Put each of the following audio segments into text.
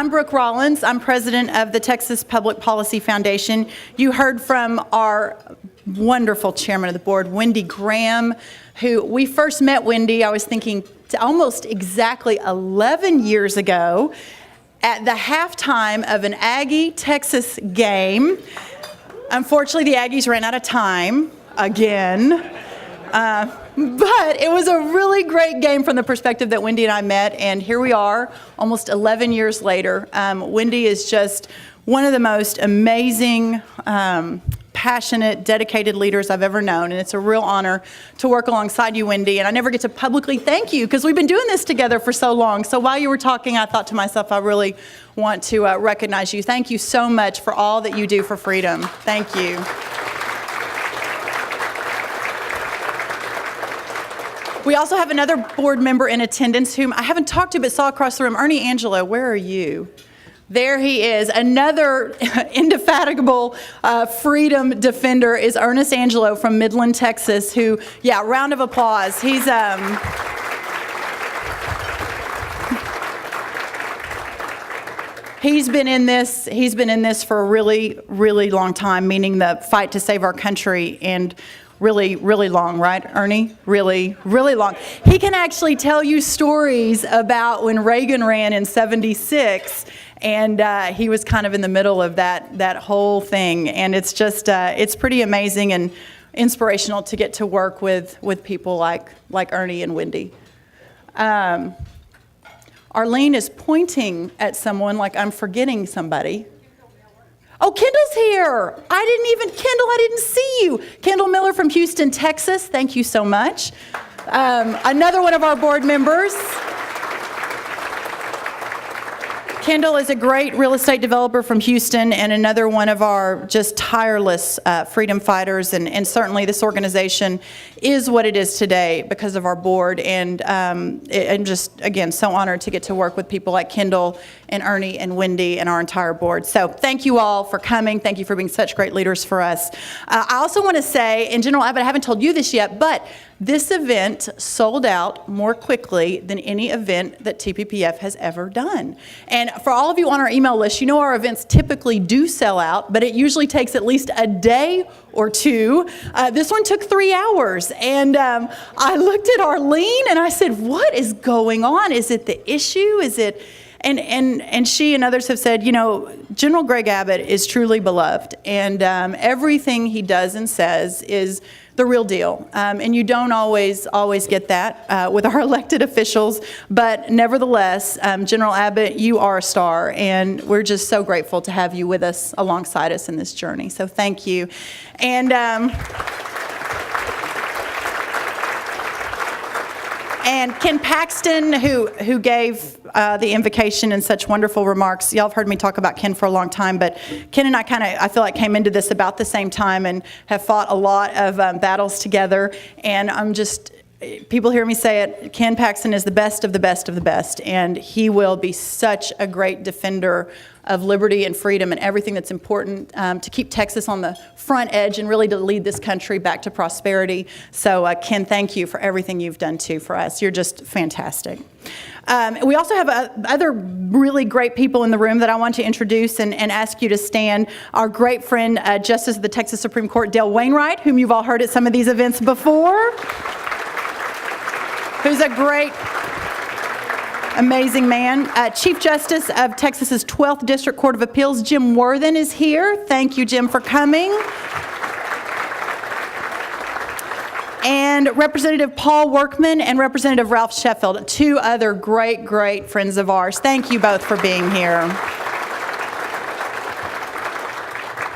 I'm Brooke Rollins. I'm president of the Texas Public Policy Foundation. You heard from our wonderful chairman of the board, Wendy Graham, who we first met Wendy, I was thinking, almost exactly 11 years ago at the halftime of an Aggie-Texas game. Unfortunately, the Aggies ran out of time again. But it was a really great game from the perspective that Wendy and I met, and here we are almost 11 years later. Wendy is just one of the most amazing, passionate, dedicated leaders I've ever known, and it's a real honor to work alongside you, Wendy. And I never get to publicly thank you because we've been doing this together for so long. So while you were talking, I thought to myself, I really want to recognize you. Thank you so much for all that you do for freedom. Thank you. We also have another board member in attendance whom I haven't talked to but saw across the room. Ernie Angelo, where are you? There he is. Another indefatigable freedom defender is Ernest Angelo from Midland, Texas, who, yeah, round of applause. He's been in this for a really, really long time, meaning the fight to save our country, and really, really long, right, Ernie? Really, really long. He can actually tell you stories about when Reagan ran in '76, and he was kind of in the middle of that whole thing. And it's just, it's pretty amazing and inspirational to get to work with people like Ernie and Wendy. Arlene is pointing at someone like I'm forgetting somebody. Oh, Kendall's here. Kendall, I didn't see you. Kendall Miller from Houston, Texas. Thank you so much. Another one of our board members. Kendall is a great real estate developer from Houston and another one of our just tireless freedom fighters. And certainly this organization is what it is today because of our board. And I'm just, again, so honored to get to work with people like Kendall and Ernie and Wendy and our entire board. So thank you all for coming. Thank you for being such great leaders for us. I also want to say, in General Abbott, I haven't told you this yet, but this event sold out more quickly than any event that TPPF has ever done. And for all of you on our email list, you know our events typically do sell out, but it usually takes at least a day or two. This one took 3 hours. And I looked at Arlene and I said, what is going on? Is it the issue? Is it... And she and others have said, you know, General Greg Abbott is truly beloved, and everything he does and says is the real deal. And you don't always get that with our elected officials, but nevertheless, General Abbott, you are a star, and we're just so grateful to have you with us, alongside us in this journey. So thank you. And Ken Paxton, who gave the invocation and such wonderful remarks. Y'all have heard me talk about Ken for a long time, but Ken and I feel like came into this about the same time and have fought a lot of battles together. And people hear me say it, Ken Paxton is the best of the best of the best, and he will be such a great defender of liberty and freedom and everything that's important to keep Texas on the front edge and really to lead this country back to prosperity. So Ken, thank you for everything you've done too for us. You're just fantastic. We also have other really great people in the room that I want to introduce and ask you to stand. Our great friend, Justice of the Texas Supreme Court, Dale Wainwright, whom you've all heard at some of these events before, who's a great, amazing man. Chief Justice of Texas's 12th District Court of Appeals, Jim Worthen, is here. Thank you, Jim, for coming. And Representative Paul Workman and Representative Ralph Sheffield, two other great, great friends of ours. Thank you both for being here.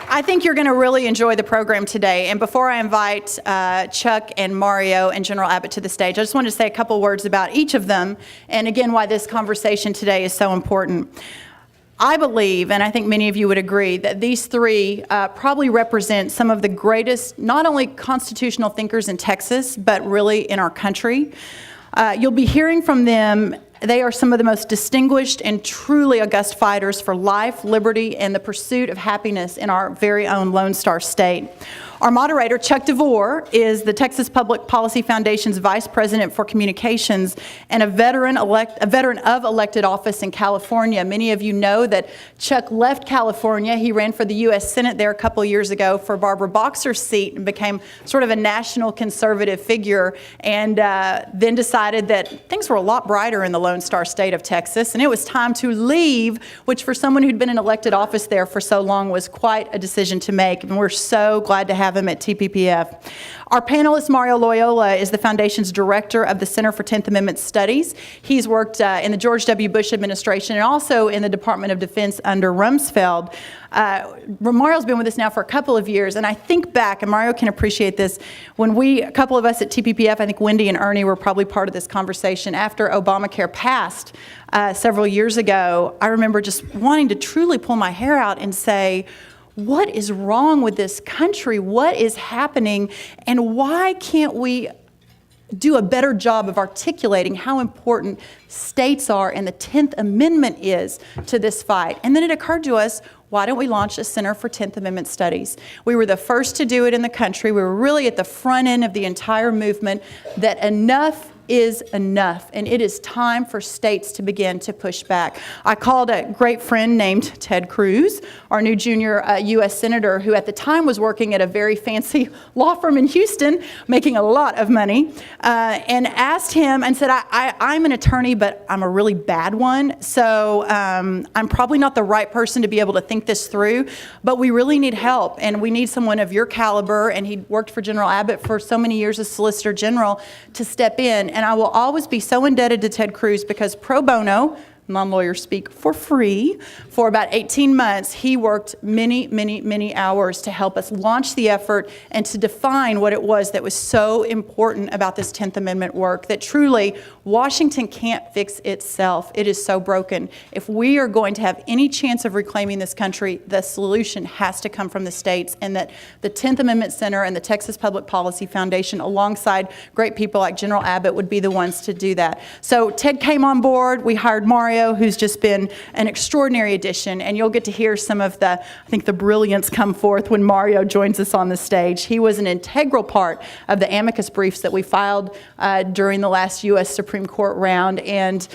I think you're going to really enjoy the program today. And before I invite Chuck and Mario and General Abbott to the stage, I just wanted to say a couple words about each of them, and again, why this conversation today is so important. I believe, and I think many of you would agree, that these three probably represent some of the greatest, not only constitutional thinkers in Texas, but really in our country. You'll be hearing from them. They are some of the most distinguished and truly august fighters for life, liberty, and the pursuit of happiness in our very own Lone Star State. Our moderator, Chuck DeVore, is the Texas Public Policy Foundation's Vice President for Communications and a veteran of elected office in California. Many of you know that Chuck left California. He ran for the U.S. Senate there a couple years ago for Barbara Boxer's seat and became sort of a national conservative figure, and then decided that things were a lot brighter in the Lone Star State of Texas, and it was time to leave, which for someone who'd been in elected office there for so long was quite a decision to make, and we're so glad to have him at TPPF. Our panelist, Mario Loyola, is the Foundation's Director of the Center for 10th Amendment Studies. He's worked in the George W. Bush administration and also in the Department of Defense under Rumsfeld. Mario's been with us now for a couple of years, and I think back, and Mario can appreciate this, when a couple of us at TPPF, I think Wendy and Ernie were probably part of this conversation after Obamacare passed several years ago. I remember just wanting to truly pull my hair out and say, what is wrong with this country? What is happening? And why can't we do a better job of articulating how important states are and the 10th Amendment is to this fight? And then it occurred to us, why don't we launch a Center for 10th Amendment Studies? We were the first to do it in the country. We were really at the front end of the entire movement that enough is enough, and it is time for states to begin to push back. I called a great friend named Ted Cruz, our new junior U.S. Senator, who at the time was working at a very fancy law firm in Houston, making a lot of money, and asked him and said, I'm an attorney, but I'm a really bad one, so I'm probably not the right person to be able to think this through, but we really need help, and we need someone of your caliber, and he worked for General Abbott for so many years as Solicitor General, to step in. And I will always be so indebted to Ted Cruz because pro bono, non-lawyers speak, for free, for about 18 months, he worked many, many, many hours to help us launch the effort and to define what it was that was so important about this 10th Amendment work, that truly Washington can't fix itself. It is so broken. If we are going to have any chance of reclaiming this country, the solution has to come from the states, and that the 10th Amendment Center and the Texas Public Policy Foundation, alongside great people like General Abbott, would be the ones to do that. So Ted came on board. We hired Mario, who's just been an extraordinary addition, and you'll get to hear some of the, I think, the brilliance come forth when Mario joins us on the stage. He was an integral part of the amicus briefs that we filed during the last U.S. Supreme Court round, and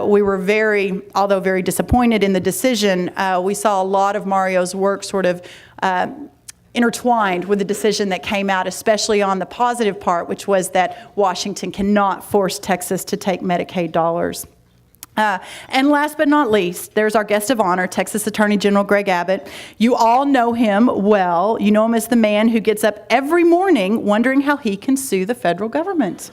we were although very disappointed in the decision, we saw a lot of Mario's work sort of intertwined with the decision that came out, especially on the positive part, which was that Washington cannot force Texas to take Medicaid dollars. And last but not least, there's our guest of honor, Texas Attorney General Greg Abbott. You all know him well. You know him as the man who gets up every morning wondering how he can sue the federal government.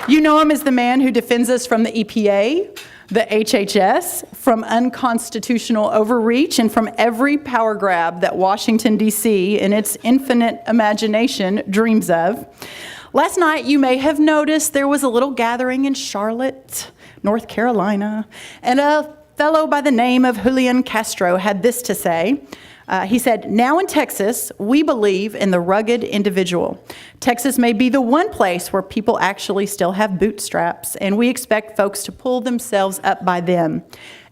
You know him as the man who defends us from the EPA, the HHS, from unconstitutional overreach, and from every power grab that Washington, D.C., in its infinite imagination, dreams of. Last night, you may have noticed there was a little gathering in Charlotte, North Carolina, and a fellow by the name of Julian Castro had this to say. He said, "Now in Texas, we believe in the rugged individual. Texas may be the one place where people actually still have bootstraps, and we expect folks to pull themselves up by them."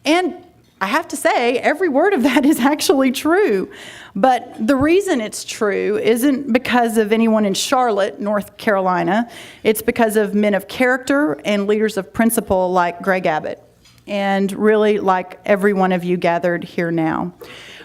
And I have to say, every word of that is actually true. But the reason it's true isn't because of anyone in Charlotte, North Carolina. It's because of men of character and leaders of principle like Greg Abbott, and really like every one of you gathered here now.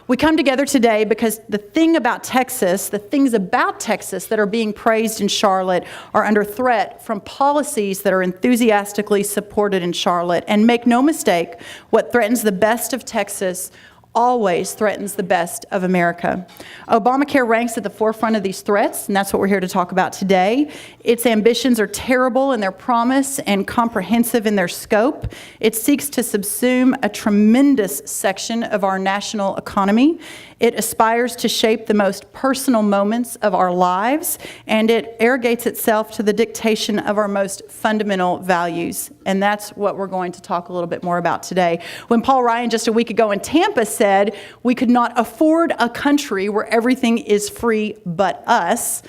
We come together today because the things about Texas that are being praised in Charlotte are under threat from policies that are enthusiastically supported in Charlotte. And make no mistake, what threatens the best of Texas always threatens the best of America. ObamaCare ranks at the forefront of these threats, and that's what we're here to talk about today. Its ambitions are terrible in their promise and comprehensive in their scope. It seeks to subsume a tremendous section of our national economy. It aspires to shape the most personal moments of our lives, and it arrogates itself to the dictation of our most fundamental values. And that's what we're going to talk a little bit more about today. When Paul Ryan just a week ago in Tampa said we could not afford a country where everything is free but us,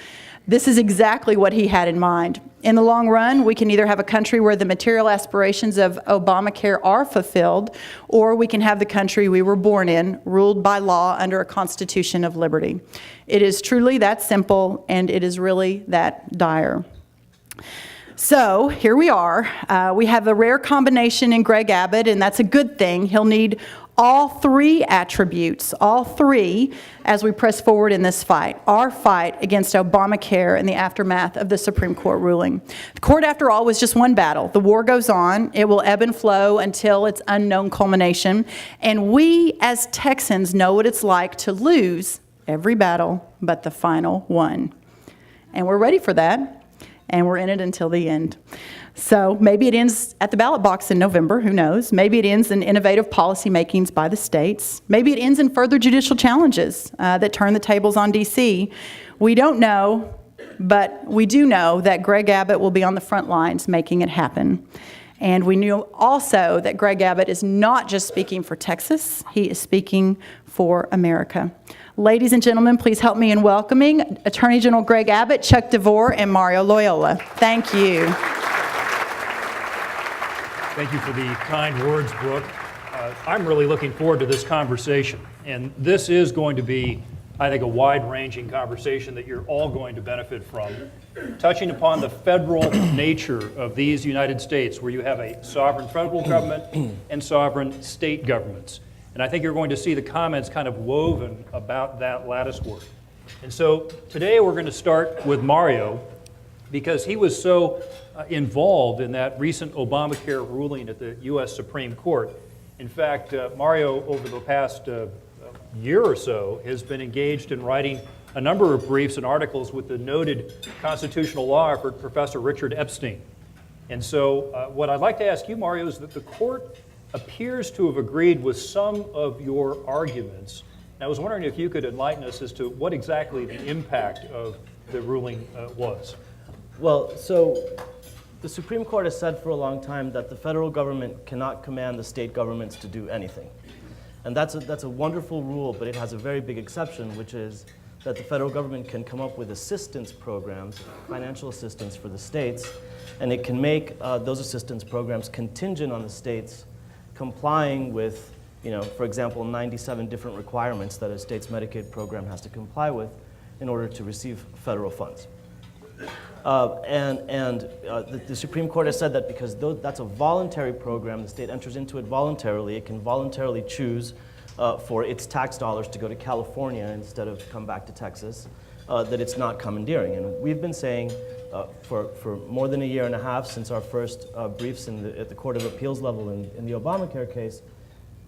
this is exactly what he had in mind. In the long run, we can either have a country where the material aspirations of Obamacare are fulfilled, or we can have the country we were born in, ruled by law under a Constitution of liberty. It is truly that simple, and it is really that dire. So here we are. We have a rare combination in Greg Abbott, and that's a good thing. He'll need all three attributes, all three, as we press forward in this fight, our fight against Obamacare in the aftermath of the Supreme Court ruling. The court, after all, was just one battle. The war goes on. It will ebb and flow until its unknown culmination. And we, as Texans, know what it's like to lose every battle but the final one. And we're ready for that, and we're in it until the end. So maybe it ends at the ballot box in November, who knows? Maybe it ends in innovative policy makings by the states. Maybe it ends in further judicial challenges that turn the tables on D.C. We don't know, but we do know that Greg Abbott will be on the front lines making it happen. And we knew also that Greg Abbott is not just speaking for Texas, he is speaking for America. Ladies and gentlemen, please help me in welcoming Attorney General Greg Abbott, Chuck DeVore, and Mario Loyola. Thank you. Thank you for the kind words, Brooke. I'm really looking forward to this conversation. And this is going to be, I think, a wide-ranging conversation that you're all going to benefit from, touching upon the federal nature of these United States, where you have a sovereign federal government and sovereign state governments. And I think you're going to see the comments kind of woven about that lattice work. And so today we're going to start with Mario, because he was so involved in that recent Obamacare ruling at the U.S. Supreme Court. In fact, Mario, over the past year or so, has been engaged in writing a number of briefs and articles with the noted constitutional law expert, Professor Richard Epstein. And so what I'd like to ask you, Mario, is that the court appears to have agreed with some of your arguments. And I was wondering if you could enlighten us as to what exactly the impact of the ruling was. Well, so the Supreme Court has said for a long time that the federal government cannot command the state governments to do anything. And that's a wonderful rule, but it has a very big exception, which is that the federal government can come up with assistance programs, financial assistance for the states, and it can make those assistance programs contingent on the states complying with, for example, 97 different requirements that a state's Medicaid program has to comply with in order to receive federal funds. The Supreme Court has said that because that's a voluntary program, the state enters into it voluntarily, it can voluntarily choose for its tax dollars to go to California instead of come back to Texas, that it's not commandeering. And we've been saying for more than a year and a half since our first briefs at the Court of Appeals level in the Obamacare case,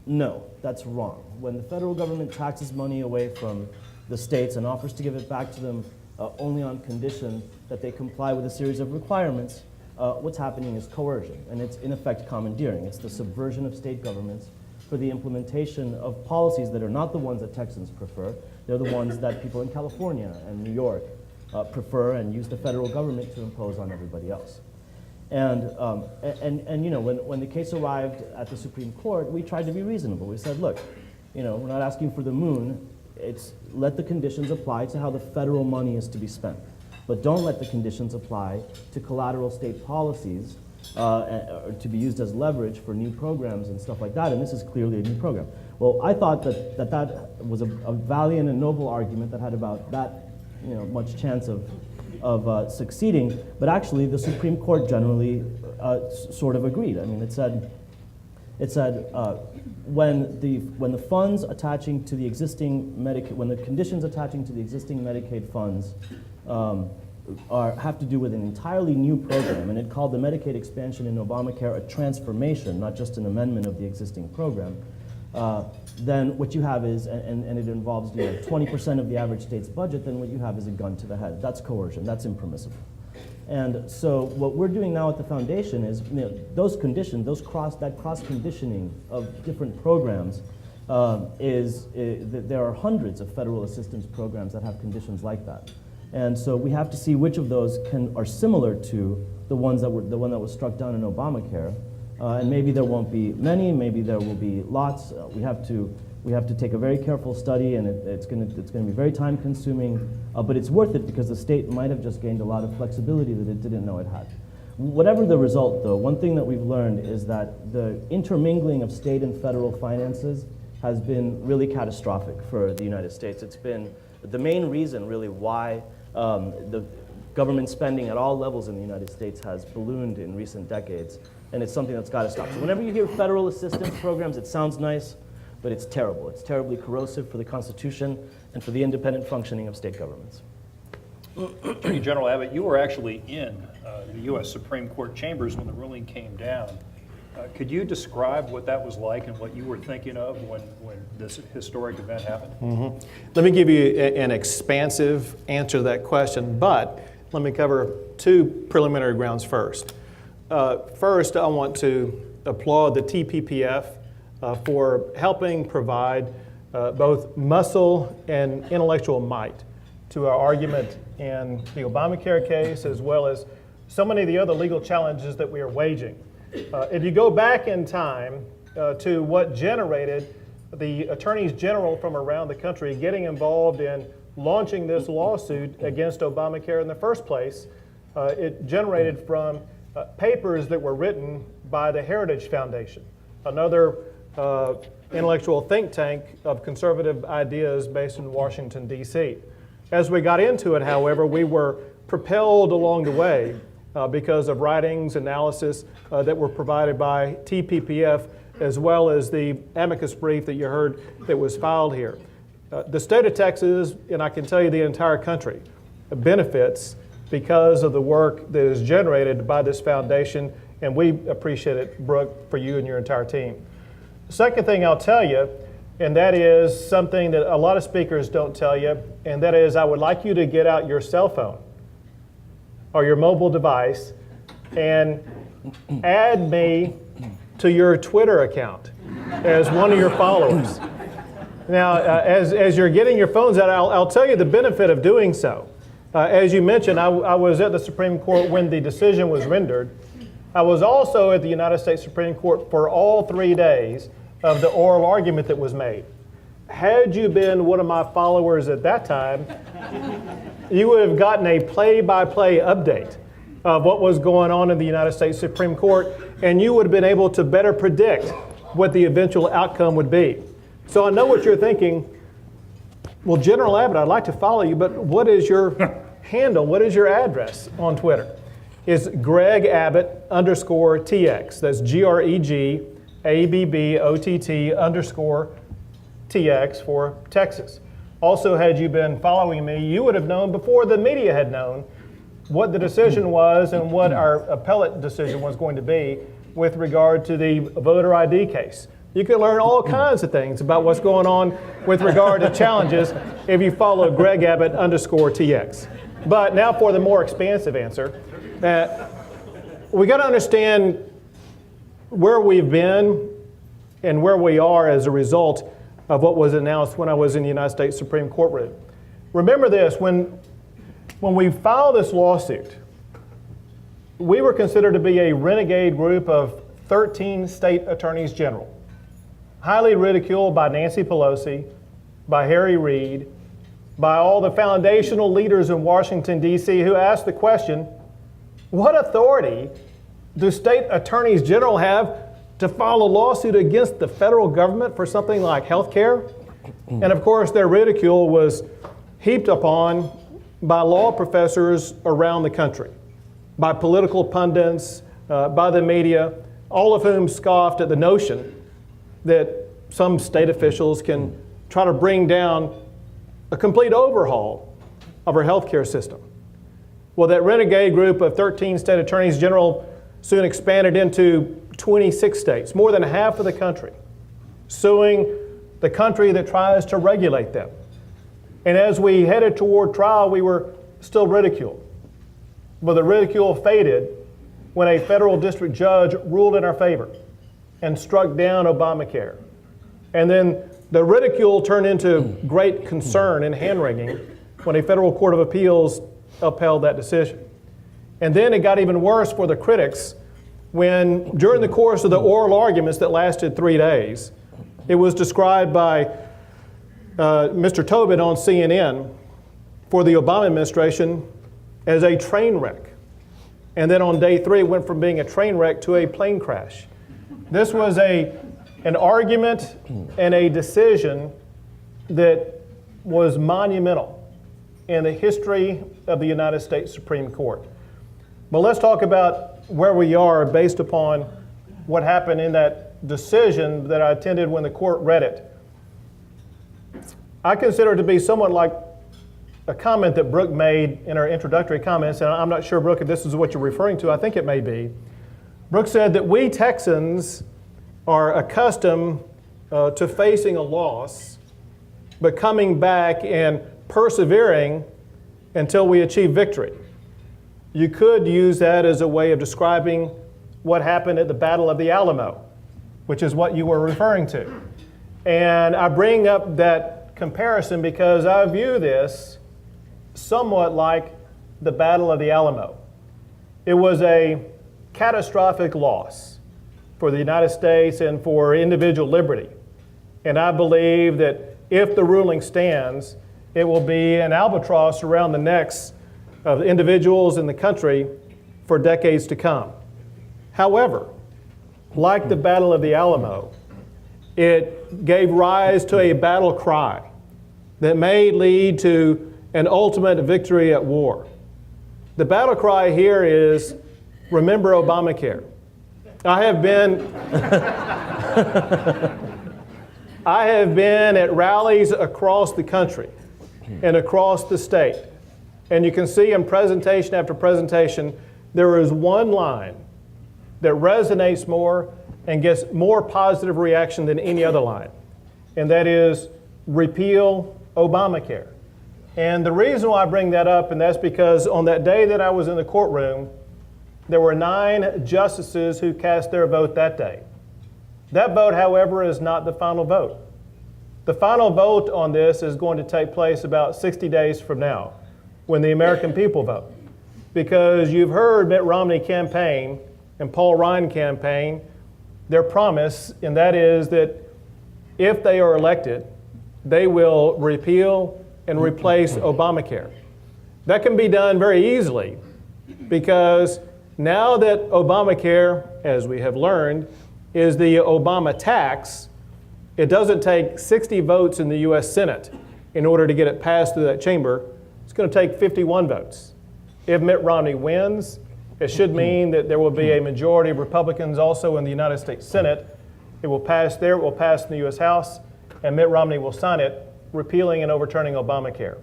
no, that's wrong. When the federal government taxes money away from the states and offers to give it back to them only on condition that they comply with a series of requirements, what's happening is coercion, and it's in effect commandeering. It's the subversion of state governments for the implementation of policies that are not the ones that Texans prefer. They're the ones that people in California and New York prefer and use the federal government to impose on everybody else. And when the case arrived at the Supreme Court, we tried to be reasonable. We said, look, we're not asking for the moon. It's let the conditions apply to how the federal money is to be spent. But don't let the conditions apply to collateral state policies to be used as leverage for new programs and stuff like that. And this is clearly a new program. Well, I thought that was a valiant and noble argument that had about that much chance of succeeding. But actually, the Supreme Court generally sort of agreed. I mean, it said when the funds attaching to the existing Medicaid, when the conditions attaching to the existing Medicaid funds have to do with an entirely new program, and it called the Medicaid expansion in Obamacare a transformation, not just an amendment of the existing program, then what you have is, and it involves 20% of the average state's budget, then what you have is a gun to the head. That's coercion. That's impermissible. And so what we're doing now at the foundation is, those conditions, that cross-conditioning of different programs there are hundreds of federal assistance programs that have conditions like that. And so we have to see which of those are similar to the one that was struck down in Obamacare, And maybe there won't be many, maybe there will be lots. We have to take a very careful study, and it's going to be very time consuming, but it's worth it because the state might have just gained a lot of flexibility that it didn't know it had. Whatever the result, though, one thing that we've learned is that the intermingling of state and federal finances has been really catastrophic for the United States. It's been the main reason, really, why the government spending at all levels in the United States has ballooned in recent decades, and it's something that's got to stop. So whenever you hear federal assistance programs, it sounds nice, but it's terrible. It's terribly corrosive for the Constitution and for the independent functioning of state governments. Attorney General Abbott, you were actually in the U.S. Supreme Court chambers when the ruling came down. Could you describe what that was like and what you were thinking of when this historic event happened? Let me give you an expansive answer to that question, but let me cover two preliminary grounds first. First, I want to applaud the TPPF for helping provide both muscle and intellectual might to our argument in the ObamaCare case, as well as so many of the other legal challenges that we are waging. If you go back in time to what generated the attorneys general from around the country getting involved in launching this lawsuit against ObamaCare in the first place, it generated from papers that were written by the Heritage Foundation, another intellectual think tank of conservative ideas based in Washington, D.C. As we got into it, however, we were propelled along the way because of writings, analysis that were provided by TPPF, as well as the amicus brief that you heard that was filed here. The state of Texas, and I can tell you the entire country, benefits because of the work that is generated by this foundation, and we appreciate it, Brooke, for you and your entire team. Second thing I'll tell you, and that is something that a lot of speakers don't tell you, and that is I would like you to get out your cell phone or your mobile device and add me to your Twitter account as one of your followers. Now, as you're getting your phones out, I'll tell you the benefit of doing so. As you mentioned, I was at the Supreme Court when the decision was rendered. I was also at the United States Supreme Court for all 3 days of the oral argument that was made. Had you been one of my followers at that time, you would have gotten a play-by-play update of what was going on in the United States Supreme Court, and you would have been able to better predict what the eventual outcome would be. So I know what you're thinking. Well, General Abbott, I'd like to follow you, but what is your handle? What is your address on Twitter? It's Greg Abbott _TX. That's GREGABBOTT_TX for Texas. Also, had you been following me, you would have known before the media had known what the decision was and what our appellate decision was going to be with regard to the voter ID case. You can learn all kinds of things about what's going on with regard to challenges if you follow Greg Abbott _TX. But now for the more expansive answer. We got to understand where we've been and where we are as a result of what was announced when I was in the United States Supreme Court. Remember this, when we filed this lawsuit, we were considered to be a renegade group of 13 state attorneys general, highly ridiculed by Nancy Pelosi, by Harry Reid, by all the foundational leaders in Washington, D.C., who asked the question, what authority do state attorneys general have to file a lawsuit against the federal government for something like health care? And of course, their ridicule was heaped upon by law professors around the country, by political pundits, by the media, all of whom scoffed at the notion that some state officials can try to bring down a complete overhaul of our healthcare system. Well, that renegade group of 13 state attorneys general soon expanded into 26 states, more than half of the country, suing the country that tries to regulate them. And as we headed toward trial, we were still ridiculed. But the ridicule faded when a federal district judge ruled in our favor and struck down ObamaCare. And then the ridicule turned into great concern and hand-wringing when a federal court of appeals upheld that decision. And then it got even worse for the critics when during the course of the oral arguments that lasted 3 days, it was described by Mr. Tobin on CNN for the Obama administration as a train wreck. And then on day 3, it went from being a train wreck to a plane crash. This was an argument and a decision that was monumental in the history of the United States Supreme Court. But let's talk about where we are based upon what happened in that decision that I attended when the court read it. I consider it to be somewhat like a comment that Brooke made in her introductory comments, and I'm not sure, Brooke, if this is what you're referring to. I think it may be. Brooke said that we Texans are accustomed to facing a loss, but coming back and persevering until we achieve victory. You could use that as a way of describing what happened at the Battle of the Alamo, which is what you were referring to. And I bring up that comparison because I view this somewhat like the Battle of the Alamo. It was a catastrophic loss for the United States and for individual liberty. And I believe that if the ruling stands, it will be an albatross around the necks of individuals in the country for decades to come. However, like the Battle of the Alamo, it gave rise to a battle cry that may lead to an ultimate victory at war. The battle cry here is, remember Obamacare. I have been at rallies across the country and across the state. And you can see in presentation after presentation, there is one line that resonates more and gets more positive reaction than any other line. And that is, repeal Obamacare. And the reason why I bring that up, and that's because on that day that I was in the courtroom, there were 9 justices who cast their vote that day. That vote, however, is not the final vote. The final vote on this is going to take place about 60 days from now, when the American people vote. Because you've heard Mitt Romney campaign and Paul Ryan campaign their promise, and that is that if they are elected, they will repeal and replace Obamacare. That can be done very easily because now that Obamacare, as we have learned, is the Obama tax, it doesn't take 60 votes in the U.S. Senate in order to get it passed through that chamber. It's going to take 51 votes. If Mitt Romney wins, it should mean that there will be a majority of Republicans also in the United States Senate. It will pass there, it will pass in the U.S. House, and Mitt Romney will sign it, repealing and overturning Obamacare.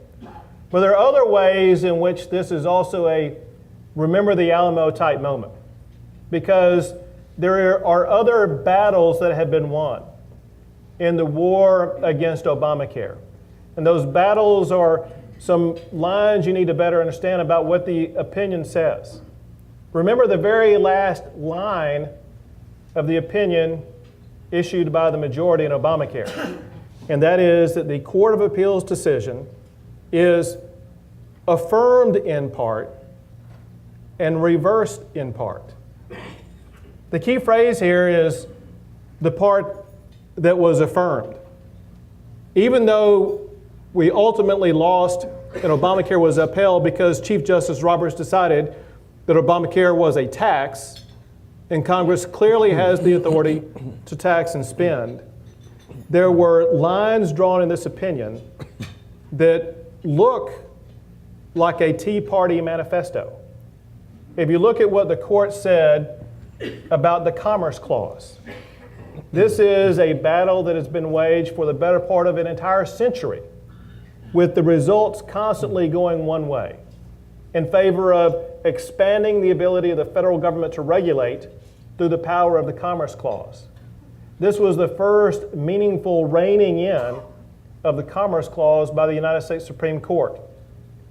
But there are other ways in which this is also a remember the Alamo type moment, because there are other battles that have been won in the war against Obamacare. And those battles are some lines you need to better understand about what the opinion says. Remember the very last line of the opinion issued by the majority in Obamacare, and that is that the Court of Appeals decision is affirmed in part and reversed in part. The key phrase here is the part that was affirmed. Even though we ultimately lost and Obamacare was upheld because Chief Justice Roberts decided that Obamacare was a tax, and Congress clearly has the authority to tax and spend, there were lines drawn in this opinion that look like a Tea Party manifesto. If you look at what the court said about the Commerce Clause, this is a battle that has been waged for the better part of an entire century, with the results constantly going one way, in favor of expanding the ability of the federal government to regulate through the power of the Commerce Clause. This was the first meaningful reining in of the Commerce Clause by the United States Supreme Court.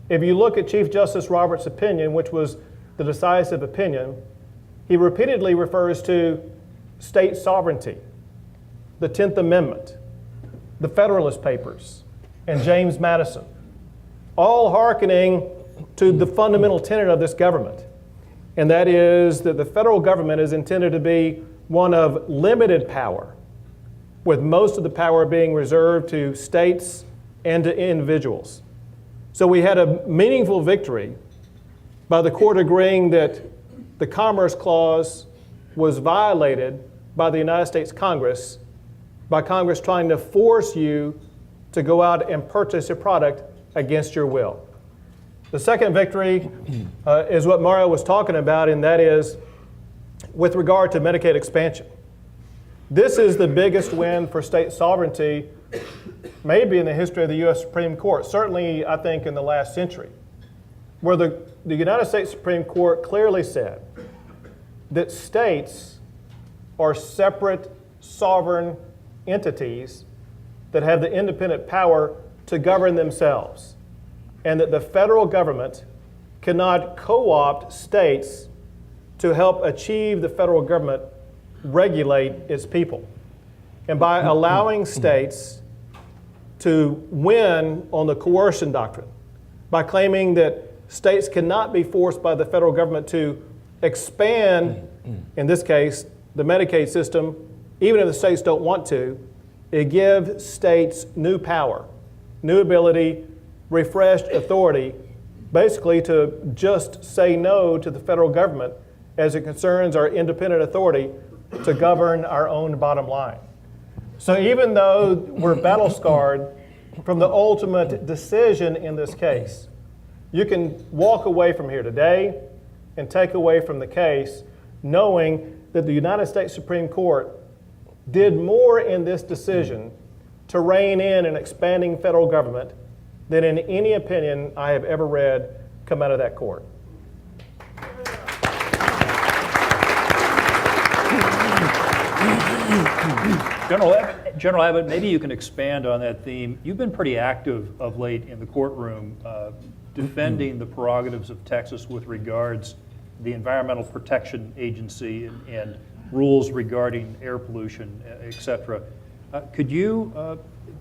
If you look at Chief Justice Roberts' opinion, which was the decisive opinion, he repeatedly refers to state sovereignty, the 10th Amendment, the Federalist Papers, and James Madison, all hearkening to the fundamental tenet of this government. and that is that the federal government is intended to be one of limited power, with most of the power being reserved to states and to individuals. So we had a meaningful victory by the court agreeing that the Commerce Clause was violated by the United States Congress, by Congress trying to force you to go out and purchase a product against your will. The second victory is what Mario was talking about, and that is with regard to Medicaid expansion. This is the biggest win for state sovereignty, maybe in the history of the U.S. Supreme Court, certainly I think in the last century, where the United States Supreme Court clearly said that states are separate sovereign entities that have the independent power to govern themselves, and that the federal government cannot co-opt states to help achieve the federal government regulate its people. And by allowing states to win on the coercion doctrine, by claiming that states cannot be forced by the federal government to expand, in this case, the Medicaid system, even if the states don't want to, it gives states new power, new ability, refreshed authority, basically to just say no to the federal government as it concerns our independent authority to govern our own bottom line. So even though we're battle scarred from the ultimate decision in this case, you can walk away from here today and take away from the case knowing that the United States Supreme Court did more in this decision to rein in an expanding federal government than in any opinion I have ever read come out of that court. General Abbott, maybe you can expand on that theme. You've been pretty active of late in the courtroom defending the prerogatives of Texas with regards to the Environmental Protection Agency and rules regarding air pollution, et cetera. Could you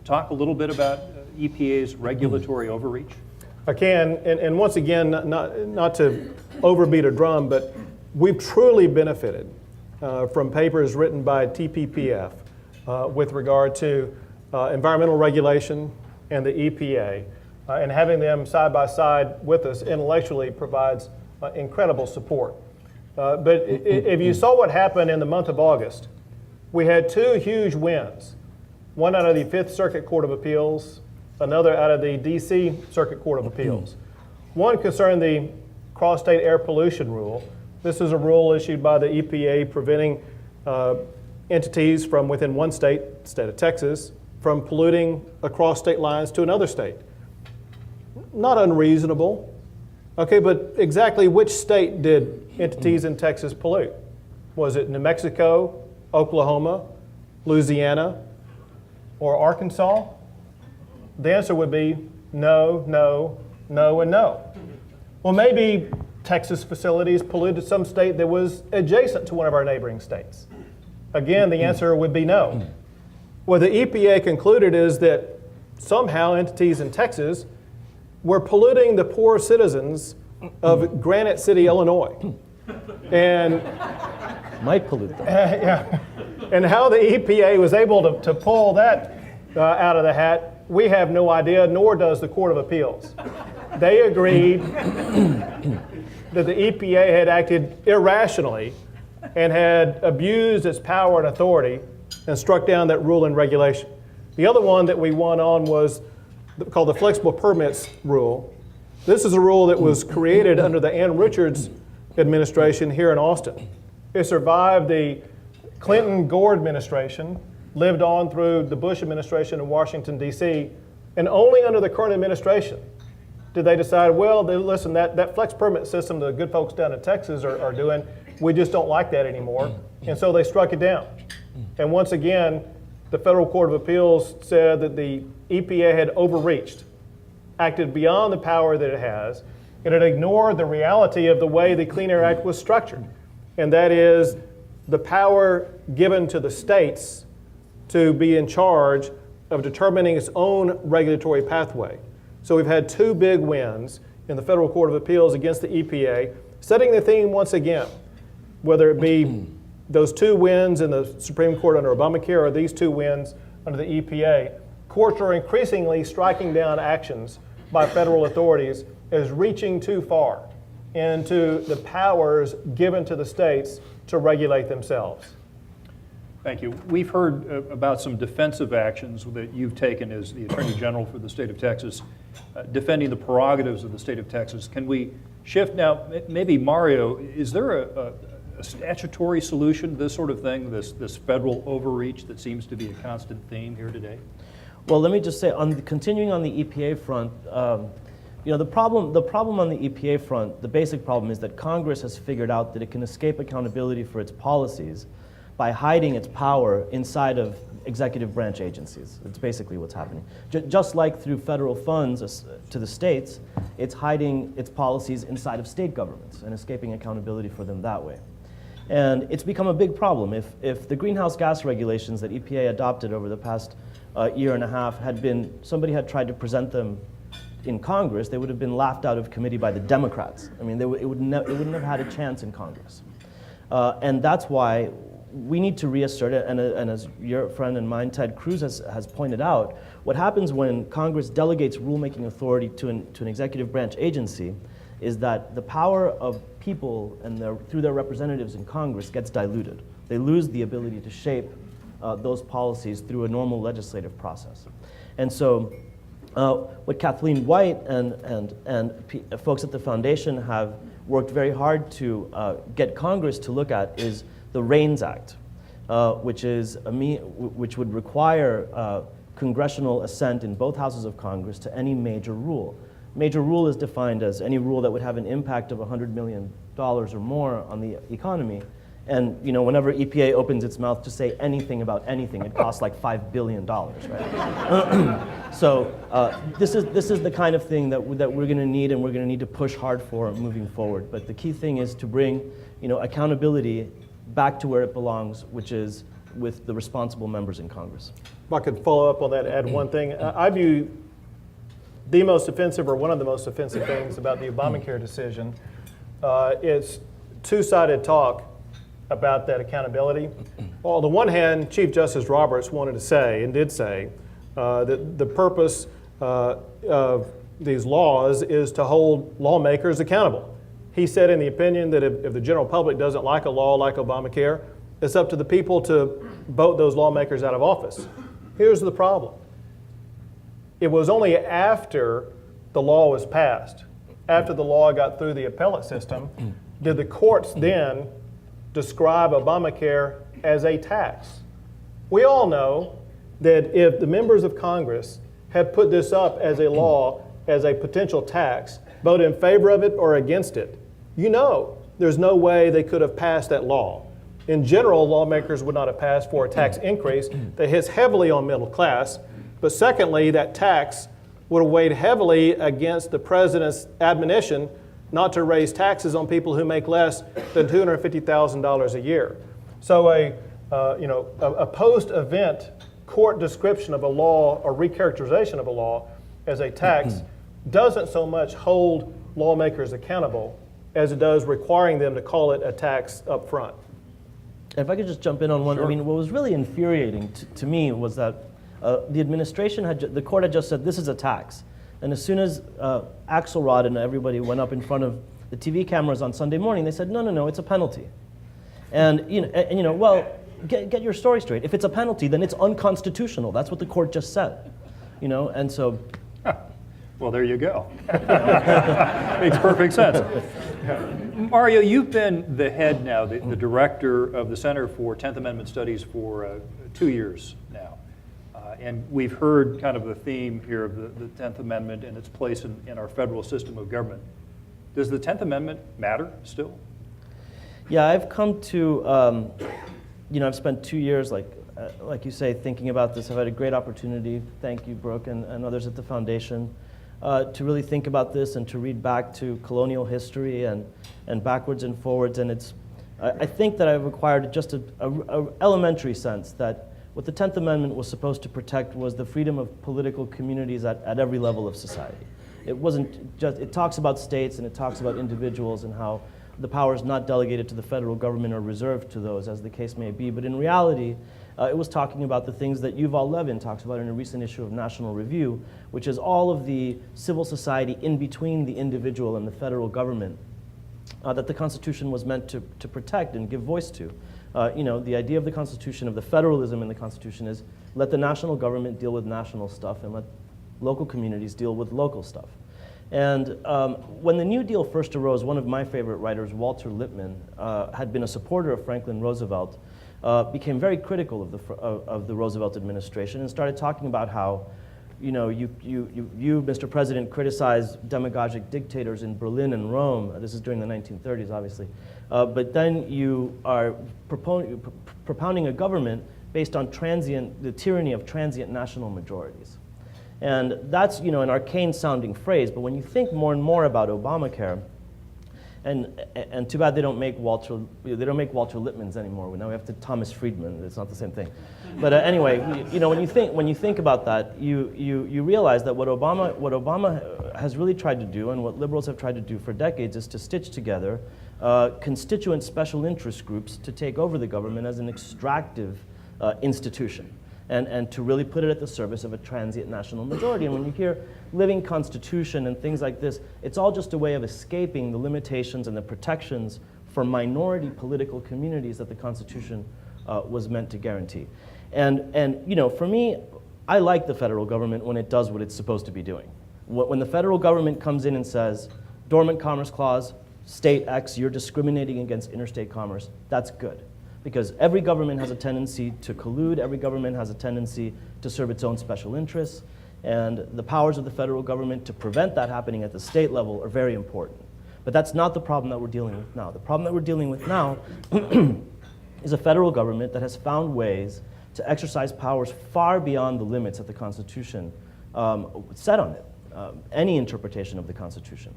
talk a little bit about EPA's regulatory overreach? I can, and once again, not to overbeat a drum, but we've truly benefited from papers written by TPPF with regard to environmental regulation and the EPA, and having them side by side with us intellectually provides incredible support. But if you saw what happened in the month of August, we had two huge wins, one out of the Fifth Circuit Court of Appeals, another out of the DC Circuit Court of Appeals. One concerned the cross-state air pollution rule. This is a rule issued by the EPA preventing entities from within one state, the state of Texas, from polluting across state lines to another state. Not unreasonable. Okay, but exactly which state did entities in Texas pollute? Was it New Mexico, Oklahoma, Louisiana, or Arkansas? The answer would be no, no, no, and no. Well, maybe Texas facilities polluted some state that was adjacent to one of our neighboring states. Again, the answer would be no. What the EPA concluded is that somehow entities in Texas were polluting the poor citizens of Granite City, Illinois. And Might pollute them. yeah. And how the EPA was able to pull that out of the hat, we have no idea, nor does the Court of Appeals. They agreed that the EPA had acted irrationally and had abused its power and authority and struck down that rule and regulation. The other one that we won on was called the Flexible Permits Rule. This is a rule that was created under the Ann Richards administration here in Austin. It survived the Clinton-Gore administration, lived on through the Bush administration in Washington, D.C., and only under the current administration did they decide, well, listen, that flex permit system the good folks down in Texas are doing, we just don't like that anymore. And so they struck it down. And once again, the Federal Court of Appeals said that the EPA had overreached, acted beyond the power that it has, and it ignored the reality of the way the Clean Air Act was structured. And that is the power given to the states to be in charge of determining its own regulatory pathway. So we've had two big wins in the Federal Court of Appeals against the EPA, setting the theme once again, whether it be those 2 wins in the Supreme Court under Obamacare or these 2 wins under the EPA, courts are increasingly striking down actions by federal authorities as reaching too far into the powers given to the states to regulate themselves. Thank you. We've heard about some defensive actions that you've taken as the Attorney General for the state of Texas, defending the prerogatives of the state of Texas. Can we shift now? Maybe Mario, is there a statutory solution to this sort of thing, this federal overreach that seems to be a constant theme here today? Well, let me just say, continuing on the EPA front, the problem on the EPA front, the basic problem is that Congress has figured out that it can escape accountability for its policies by hiding its power inside of executive branch agencies. It's basically what's happening. Just like through federal funds to the states, it's hiding its policies inside of state governments and escaping accountability for them that way. And it's become a big problem. If the greenhouse gas regulations that EPA adopted over the past year and a half somebody had tried to present them in Congress, they would have been laughed out of committee by the Democrats. I mean, it wouldn't have had a chance in Congress. And that's why we need to reassert it, and as your friend and mine, Ted Cruz, has pointed out, what happens when Congress delegates rulemaking authority to an executive branch agency is that the power of people and through their representatives in Congress gets diluted. They lose the ability to shape those policies through a normal legislative process. And so what Kathleen White and folks at the foundation have worked very hard to get Congress to look at is the REINS Act, which would require congressional assent in both houses of Congress to any major rule. Major rule is defined as any rule that would have an impact of $100 million or more on the economy. And whenever EPA opens its mouth to say anything about anything, it costs like $5 billion, right? So this is the kind of thing that we're going to need, and we're going to need to push hard for moving forward. But the key thing is to bring accountability back to where it belongs, which is with the responsible members in Congress. If I could follow up on that, add one thing. I view the most offensive, or one of the most offensive things about the Obamacare decision is two-sided talk about that accountability. Well, on the one hand, Chief Justice Roberts wanted to say, and did say, that the purpose of these laws is to hold lawmakers accountable. He said in the opinion that if the general public doesn't like a law like Obamacare, it's up to the people to vote those lawmakers out of office. Here's the problem. It was only after the law was passed, after the law got through the appellate system, did the courts then describe Obamacare as a tax. We all know that if the members of Congress had put this up as a law, as a potential tax, vote in favor of it or against it, there's no way they could have passed that law. In general, lawmakers would not have passed for a tax increase that hits heavily on middle class. But secondly, that tax would have weighed heavily against the president's admonition not to raise taxes on people who make less than $250,000 a year. So a post-event court description of a law or recharacterization of a law as a tax doesn't so much hold lawmakers accountable as it does requiring them to call it a tax up front. If I could just jump in on one, Sure. I mean, what was really infuriating to me was that the administration the court had just said this is a tax. And as soon as Axelrod and everybody went up in front of the TV cameras on Sunday morning, they said, no, it's a penalty. And get your story straight. If it's a penalty, then it's unconstitutional. That's what the court just said. And so. Well, there you go. Makes perfect sense. Mario, you've been the head now, the director of the Center for 10th Amendment Studies for 2 years now. And we've heard kind of the theme here of the 10th Amendment and its place in our federal system of government. Does the 10th Amendment matter still? Yeah, I've come to, I've spent 2 years, like you say, thinking about this. I've had a great opportunity, thank you, Brooke, and others at the foundation, to really think about this and to read back to colonial history and backwards and forwards. And I think that I've acquired just a elementary sense that what the 10th Amendment was supposed to protect was the freedom of political communities at every level of society. It wasn't just, it talks about states and it talks about individuals and how the powers not delegated to the federal government are reserved to those, as the case may be. But in reality, it was talking about the things that Yuval Levin talks about in a recent issue of National Review, which is all of the civil society in between the individual and the federal government that the Constitution was meant to protect and give voice to. The idea of the Constitution, of the federalism in the Constitution, is let the national government deal with national stuff and let local communities deal with local stuff. And when the New Deal first arose, one of my favorite writers, Walter Lippmann, had been a supporter of Franklin Roosevelt, became very critical of the Roosevelt administration and started talking about how, you, Mr. President, criticized demagogic dictators in Berlin and Rome. This is during the 1930s, obviously. But then you are propounding a government based on the tyranny of transient national majorities. And that's, an arcane-sounding phrase, but when you think more and more about Obamacare, and too bad they don't make Walter Lippmann's anymore. Now we have to Thomas Friedman. It's not the same thing. But anyway, when you think about that, you realize that what Obama has really tried to do, and what liberals have tried to do for decades, is to stitch together constituent special interest groups to take over the government as an extractive institution. And to really put it at the service of a transient national majority. And when you hear living constitution and things like this, it's all just a way of escaping the limitations and the protections for minority political communities that the Constitution was meant to guarantee. And for me, I like the federal government when it does what it's supposed to be doing. When the federal government comes in and says, dormant commerce clause, state X, you're discriminating against interstate commerce, that's good. Because every government has a tendency to collude, every government has a tendency to serve its own special interests, and the powers of the federal government to prevent that happening at the state level are very important. But that's not the problem that we're dealing with now. The problem that we're dealing with now is a federal government that has found ways to exercise powers far beyond the limits that the Constitution set on it, any interpretation of the Constitution.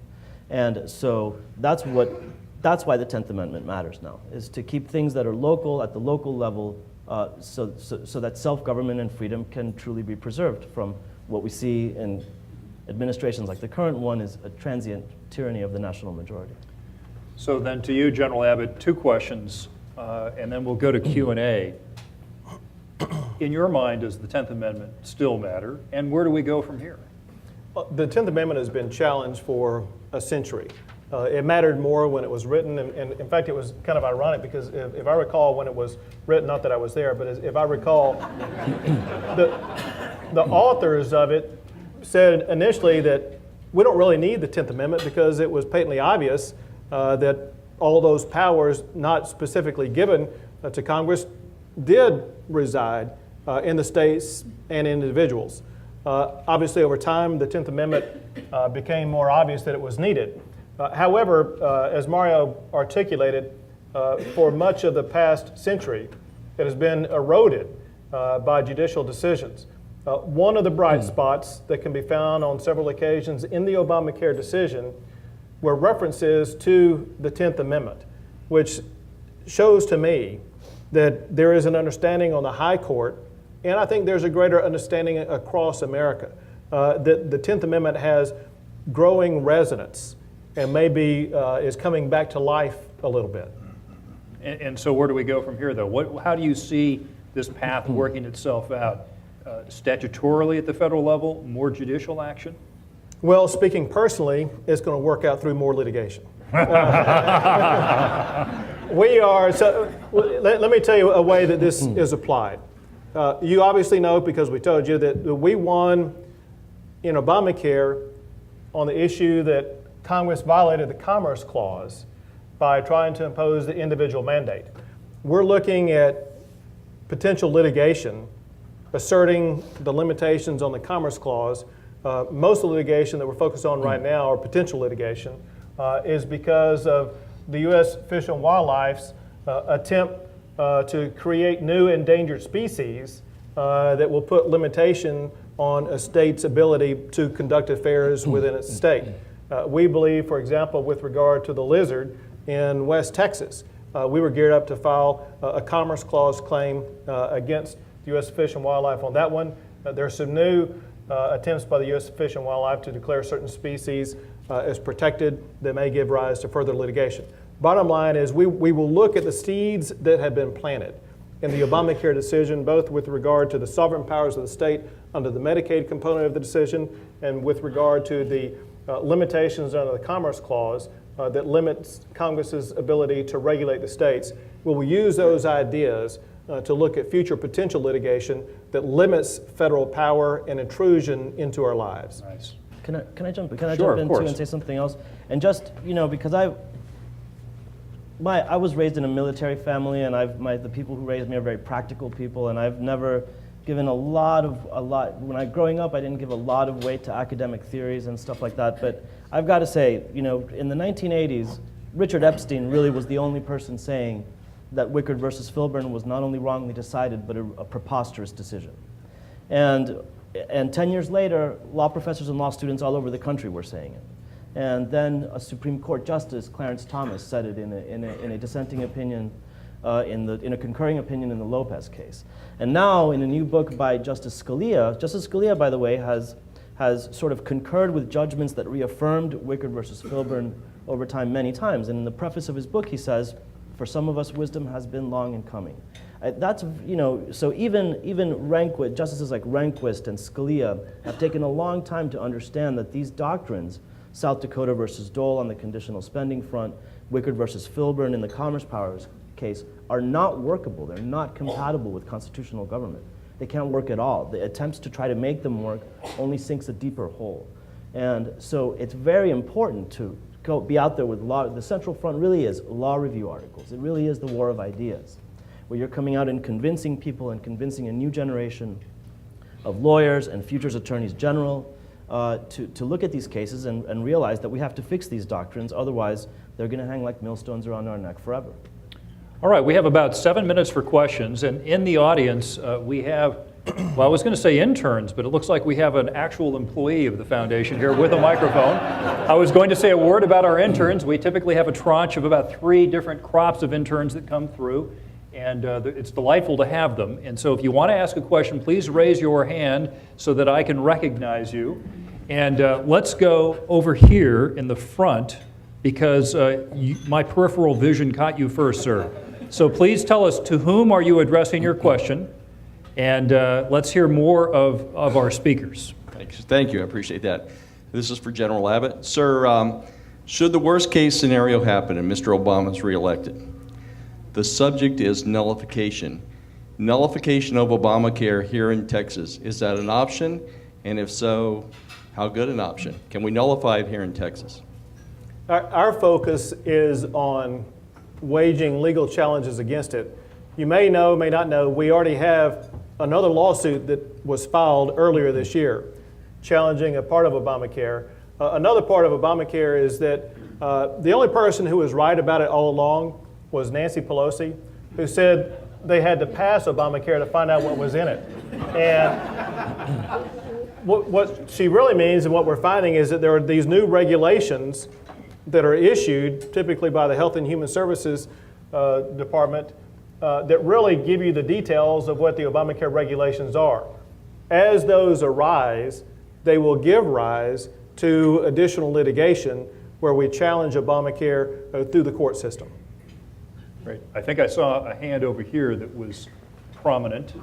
And so that's why the 10th Amendment matters now, is to keep things that are local at the local level so that self-government and freedom can truly be preserved from what we see in administrations like the current one is a transient tyranny of the national majority. So then to you, General Abbott, two questions, and then we'll go to Q&A. In your mind, does the 10th Amendment still matter, and where do we go from here? The 10th Amendment has been challenged for a century. It mattered more when it was written, and in fact, it was kind of ironic because if I recall when it was written, not that I was there, but if I recall, the authors of it said initially that we don't really need the 10th Amendment because it was patently obvious that all those powers not specifically given to Congress did reside in the states and individuals. Obviously, over time, the 10th Amendment became more obvious that it was needed. However, as Mario articulated, for much of the past century, it has been eroded by judicial decisions. One of the bright spots that can be found on several occasions in the ObamaCare decision were references to the 10th Amendment, which shows to me that there is an understanding on the high court, and I think there's a greater understanding across America, that the 10th Amendment has growing resonance and maybe is coming back to life a little bit. And so where do we go from here, though? How do you see this path working itself out? Statutorily at the federal level, more judicial action? Well, speaking personally, it's going to work out through more litigation. Let me tell you a way that this is applied. You obviously know, because we told you, that we won in Obamacare on the issue that Congress violated the Commerce Clause by trying to impose the individual mandate. We're looking at potential litigation asserting the limitations on the Commerce Clause. Most of the litigation that we're focused on right now, or potential litigation, is because of the U.S. Fish and Wildlife's attempt to create new endangered species that will put limitation on a state's ability to conduct affairs within its state. We believe, for example, with regard to the lizard in West Texas, we were geared up to file a Commerce Clause claim against the U.S. Fish and Wildlife on that one. There are some new attempts by the U.S. Fish and Wildlife to declare certain species as protected that may give rise to further litigation. Bottom line is we will look at the seeds that have been planted in the Obamacare decision, both with regard to the sovereign powers of the state under the Medicaid component of the decision and with regard to the limitations under the Commerce Clause that limits Congress's ability to regulate the states. We will use those ideas to look at future potential litigation that limits federal power and intrusion into our lives. Nice. Can I jump? Can I Sure, jump in of too course. and say something else? And just because I was raised in a military family, and the people who raised me are very practical people, and I've never given a lot. Growing up, I didn't give a lot of weight to academic theories and stuff like that. But I've got to say, in the 1980s, Richard Epstein really was the only person saying that Wickard versus Filburn was not only wrongly decided, but a preposterous decision. And 10 years later, law professors and law students all over the country were saying it. And then a Supreme Court Justice, Clarence Thomas, said it in a dissenting opinion, in a concurring opinion in the Lopez case. And now, in a new book by Justice Scalia, by the way, has sort of concurred with judgments that reaffirmed Wickard versus Filburn over time many times. And in the preface of his book, he says, "For some of us, wisdom has been long in coming." So even Rehnquist, justices like Rehnquist and Scalia have taken a long time to understand that these doctrines, South Dakota versus Dole on the conditional spending front, Wickard versus Filburn in the Commerce Powers case, are not workable. They're not compatible with constitutional government. They can't work at all. The attempts to try to make them work only sinks a deeper hole. And so it's very important to be out there with law. The Central Front really is law review articles. It really is the war of ideas, where you're coming out and convincing people and convincing a new generation of lawyers and futures attorneys general to look at these cases and realize that we have to fix these doctrines, otherwise they're going to hang like millstones around our neck forever. All right, we have about 7 minutes for questions, and in the audience we have, well, I was going to say interns, but it looks like we have an actual employee of the foundation here with a microphone. I was going to say a word about our interns. We typically have a tranche of about 3 different crops of interns that come through, and it's delightful to have them. And so if you want to ask a question, please raise your hand so that I can recognize you. And let's go over here in the front, because my peripheral vision caught you first, sir. So please tell us, to whom are you addressing your question? And let's hear more of our speakers. Thank you, I appreciate that. This is for General Abbott. Sir, should the worst case scenario happen and Mr. Obama is reelected, the subject is nullification. Nullification of Obamacare here in Texas, is that an option? And if so, how good an option? Can we nullify it here in Texas? Our focus is on waging legal challenges against it. You may know, may not know, we already have another lawsuit that was filed earlier this year challenging a part of Obamacare. Another part of Obamacare is that the only person who was right about it all along was Nancy Pelosi, who said they had to pass Obamacare to find out what was in it. And what she really means and what we're finding is that there are these new regulations that are issued typically by the Health and Human Services Department that really give you the details of what the Obamacare regulations are. As those arise, they will give rise to additional litigation where we challenge Obamacare through the court system. Great. I think I saw a hand over here that was prominent.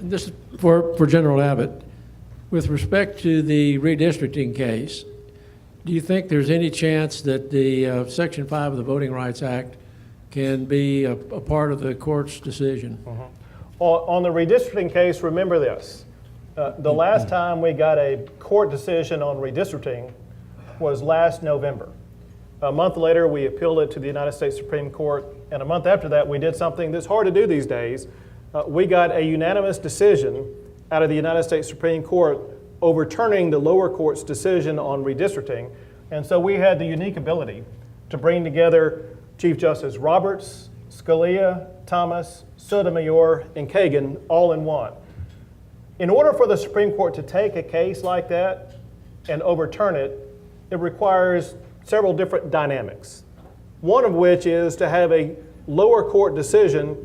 This is for General Abbott. With respect to the redistricting case, do you think there's any chance that the Section 5 of the Voting Rights Act can be a part of the court's decision? Mm-hmm. On the redistricting case, remember this. The last time we got a court decision on redistricting was last November. A month later, we appealed it to the United States Supreme Court, and a month after that, we did something that's hard to do these days. We got a unanimous decision out of the United States Supreme Court overturning the lower court's decision on redistricting. And so we had the unique ability to bring together Chief Justice Roberts, Scalia, Thomas, Sotomayor, and Kagan all in one. In order for the Supreme Court to take a case like that and overturn it, it requires several different dynamics. One of which is to have a lower court decision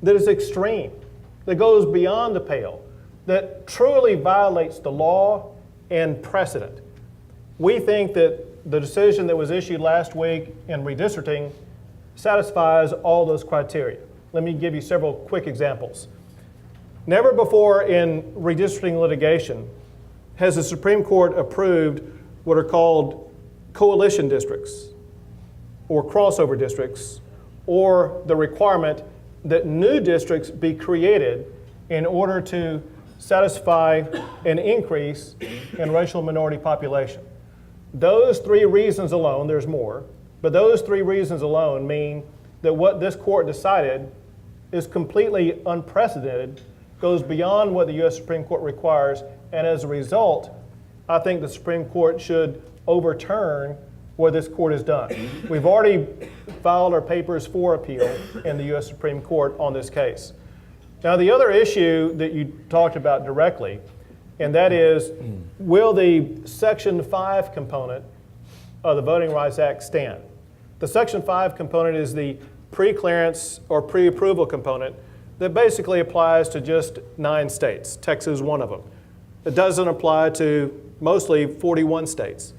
that is extreme, that goes beyond the pale, that truly violates the law and precedent. We think that the decision that was issued last week in redistricting satisfies all those criteria. Let me give you several quick examples. Never before in redistricting litigation has the Supreme Court approved what are called coalition districts or crossover districts, or the requirement that new districts be created in order to satisfy an increase in racial minority population. Those three reasons alone, there's more, but those three reasons alone mean that what this court decided is completely unprecedented, goes beyond what the U.S. Supreme Court requires, and as a result, I think the Supreme Court should overturn what this court has done. We've already filed our papers for appeal in the U.S. Supreme Court on this case. Now, the other issue that you talked about directly, and that is, will the Section 5 component of the Voting Rights Act stand? The Section 5 component is the pre-clearance or pre-approval component that basically applies to just 9 states. Texas is one of them. It doesn't apply to mostly 41 states.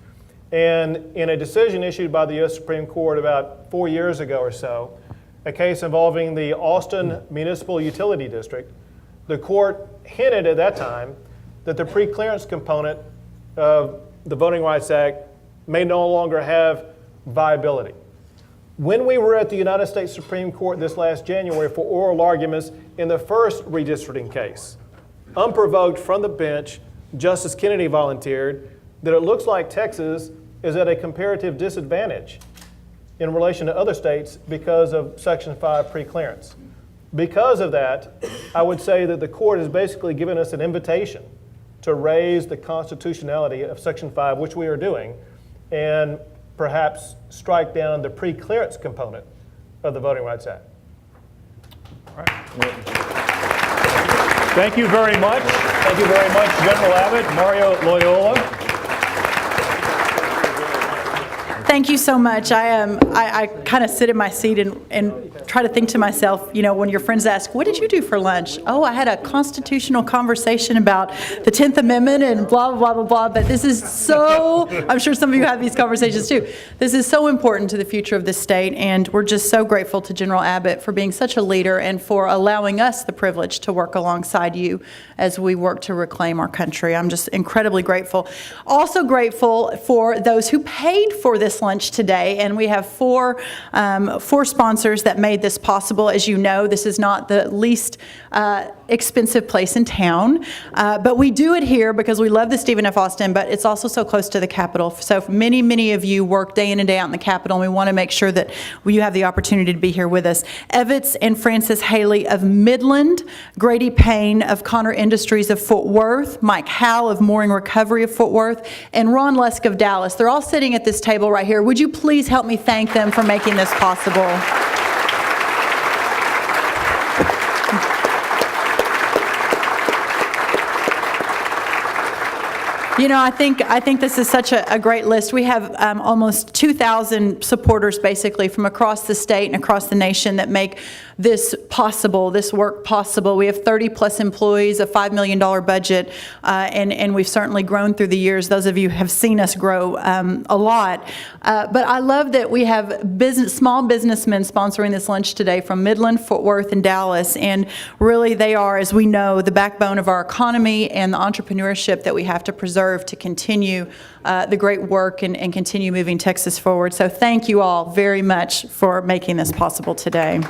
And in a decision issued by the U.S. Supreme Court about 4 years ago or so, a case involving the Austin Municipal Utility District, the court hinted at that time that the pre-clearance component of the Voting Rights Act may no longer have viability. When we were at the United States Supreme Court this last January for oral arguments in the first redistricting case, unprovoked from the bench, Justice Kennedy volunteered that it looks like Texas is at a comparative disadvantage in relation to other states because of Section 5 preclearance. Because of that, I would say that the court has basically given us an invitation to raise the constitutionality of Section 5, which we are doing, and perhaps strike down the preclearance component of the Voting Rights Act. All right. Thank you very much. Thank you very much, General Abbott, Mario Loyola. Thank you so much. I kind of sit in my seat and try to think to myself, you know, when your friends ask, what did you do for lunch? Oh, I had a constitutional conversation about the 10th Amendment and blah, blah, blah, blah. But this is so, I'm sure some of you have these conversations too. This is so important to the future of this state. And we're just so grateful to General Abbott for being such a leader and for allowing us the privilege to work alongside you as we work to reclaim our country. I'm just incredibly grateful. Also grateful for those who paid for this lunch today, and we have four sponsors that made this possible. As you know, this is not the least expensive place in town, but we do it here because we love the Stephen F. Austin, but it's also so close to the Capitol. So many of you work day in and day out in the Capitol, and we want to make sure that you have the opportunity to be here with us. Evans and Francis Haley of Midland, Grady Payne of Connor Industries of Fort Worth, Mike Howell of Mooring Recovery of Fort Worth, and Ron Lusk of Dallas. They're all sitting at this table right here. Would you please help me thank them for making this possible? You know, I think this is such a great list. We have almost 2,000 supporters basically from across the state and across the nation that make this possible, this work possible. We have 30 plus employees, a $5 million budget, and we've certainly grown through the years. Those of you have seen us grow a lot. But I love that we have small businessmen sponsoring this lunch today from Midland, Fort Worth, and Dallas. And really they are, as we know, the backbone of our economy and the entrepreneurship that we have to preserve to continue the great work and continue moving Texas forward. So thank you all very much for making this possible today.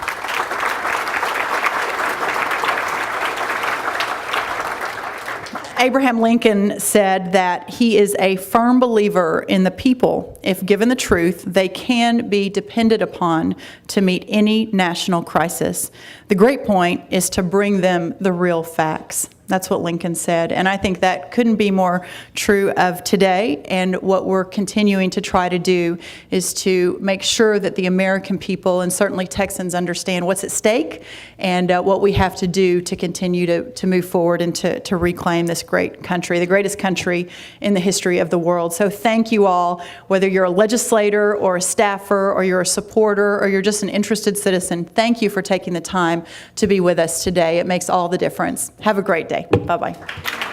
Abraham Lincoln said that he is a firm believer in the people. If given the truth, they can be depended upon to meet any national crisis. The great point is to bring them the real facts. That's what Lincoln said. And I think that couldn't be more true of today. And what we're continuing to try to do is to make sure that the American people and certainly Texans understand what's at stake and what we have to do to continue to move forward and to reclaim this great country, the greatest country in the history of the world. So thank you all, whether you're a legislator or a staffer or you're a supporter or you're just an interested citizen, thank you for taking the time to be with us today. It makes all the difference. Have a great day. Bye-bye.